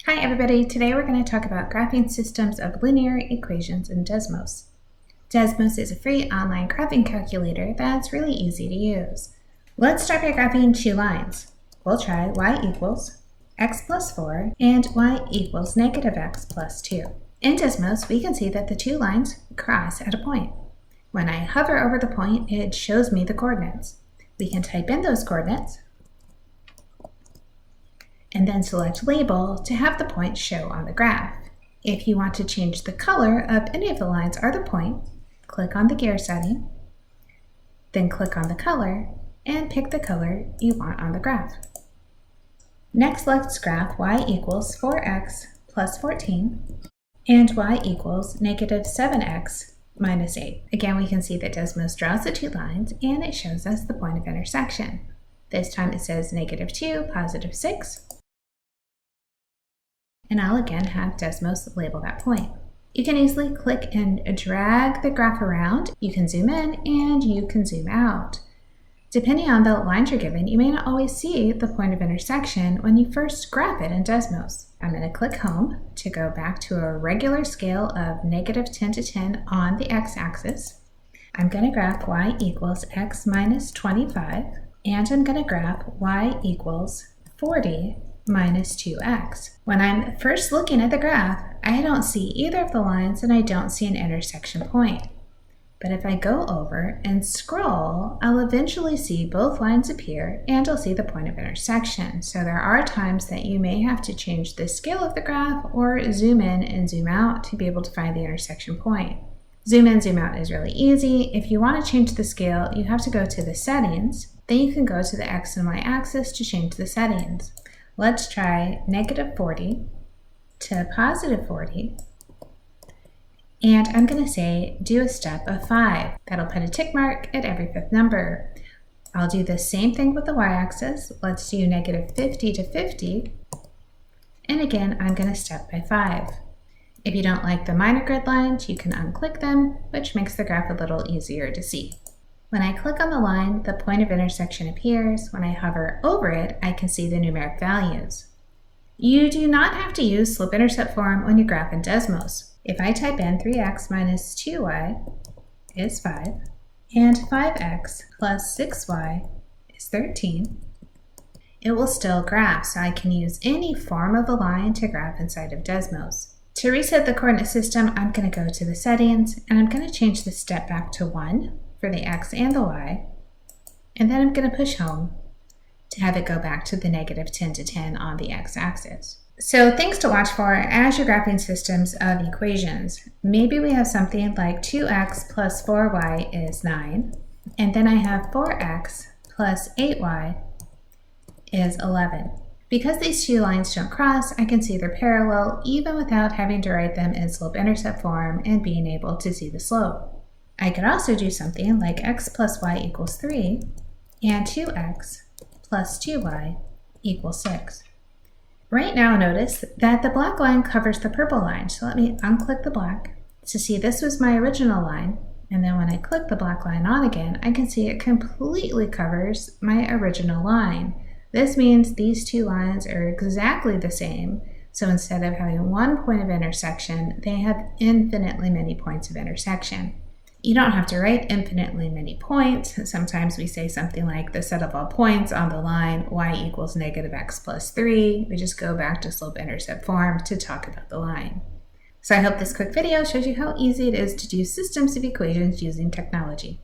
Hi everybody, today we're going to talk about graphing systems of linear equations in Desmos. Desmos is a free online graphing calculator that's really easy to use. Let's start by graphing two lines. We'll try y equals x plus 4 and y equals negative x plus 2. In Desmos, we can see that the two lines cross at a point. When I hover over the point, it shows me the coordinates. We can type in those coordinates and then select Label to have the point show on the graph. If you want to change the color of any of the lines or the point, click on the gear setting, then click on the color, and pick the color you want on the graph. Next, let's graph y equals 4x plus 14 and y equals negative 7x minus 8. Again, we can see that Desmos draws the two lines and it shows us the point of intersection. This time it says negative 2, positive 6. And I'll again have Desmos label that point. You can easily click and drag the graph around. You can zoom in and you can zoom out. Depending on the lines you're given, you may not always see the point of intersection when you first graph it in Desmos. I'm going to click Home to go back to a regular scale of negative 10 to 10 on the x-axis. I'm going to graph y equals x minus 25, and I'm going to graph y equals 40 minus 2x. When I'm first looking at the graph, I don't see either of the lines and I don't see an intersection point. But if I go over and scroll, I'll eventually see both lines appear and I'll see the point of intersection. So there are times that you may have to change the scale of the graph or zoom in and zoom out to be able to find the intersection point. Zoom in, zoom out is really easy. If you want to change the scale, you have to go to the settings. Then you can go to the x and y axis to change the settings. Let's try negative 40 to positive 40. And I'm going to say do a step of 5. That'll put a tick mark at every fifth number. I'll do the same thing with the y-axis. Let's do negative 50 to 50. And again, I'm going to step by 5. If you don't like the minor grid lines, you can unclick them, which makes the graph a little easier to see. When I click on the line, the point of intersection appears. When I hover over it, I can see the numeric values. You do not have to use slope-intercept form when you graph in Desmos. If I type in 3x minus 2y is 5, and 5x plus 6y is 13, it will still graph, so I can use any form of a line to graph inside of Desmos. To reset the coordinate system, I'm going to go to the settings, and I'm going to change the step back to 1 for the x and the y, and then I'm going to push Home to have it go back to the negative 10 to 10 on the x-axis. So things to watch for as you're graphing systems of equations. Maybe we have something like 2x plus 4y is 9, and then I have 4x plus 8y is 11. Because these two lines don't cross, I can see they're parallel even without having to write them in slope-intercept form and being able to see the slope. I could also do something like x plus y equals 3 and 2x plus 2y equals 6. Right now, notice that the black line covers the purple line. So let me unclick the black to see this was my original line. And then when I click the black line on again, I can see it completely covers my original line. This means these two lines are exactly the same. So instead of having one point of intersection, they have infinitely many points of intersection. You don't have to write infinitely many points. Sometimes we say something like the set of all points on the line y equals negative x plus 3. We just go back to slope-intercept form to talk about the line. So I hope this quick video shows you how easy it is to do systems of equations using technology.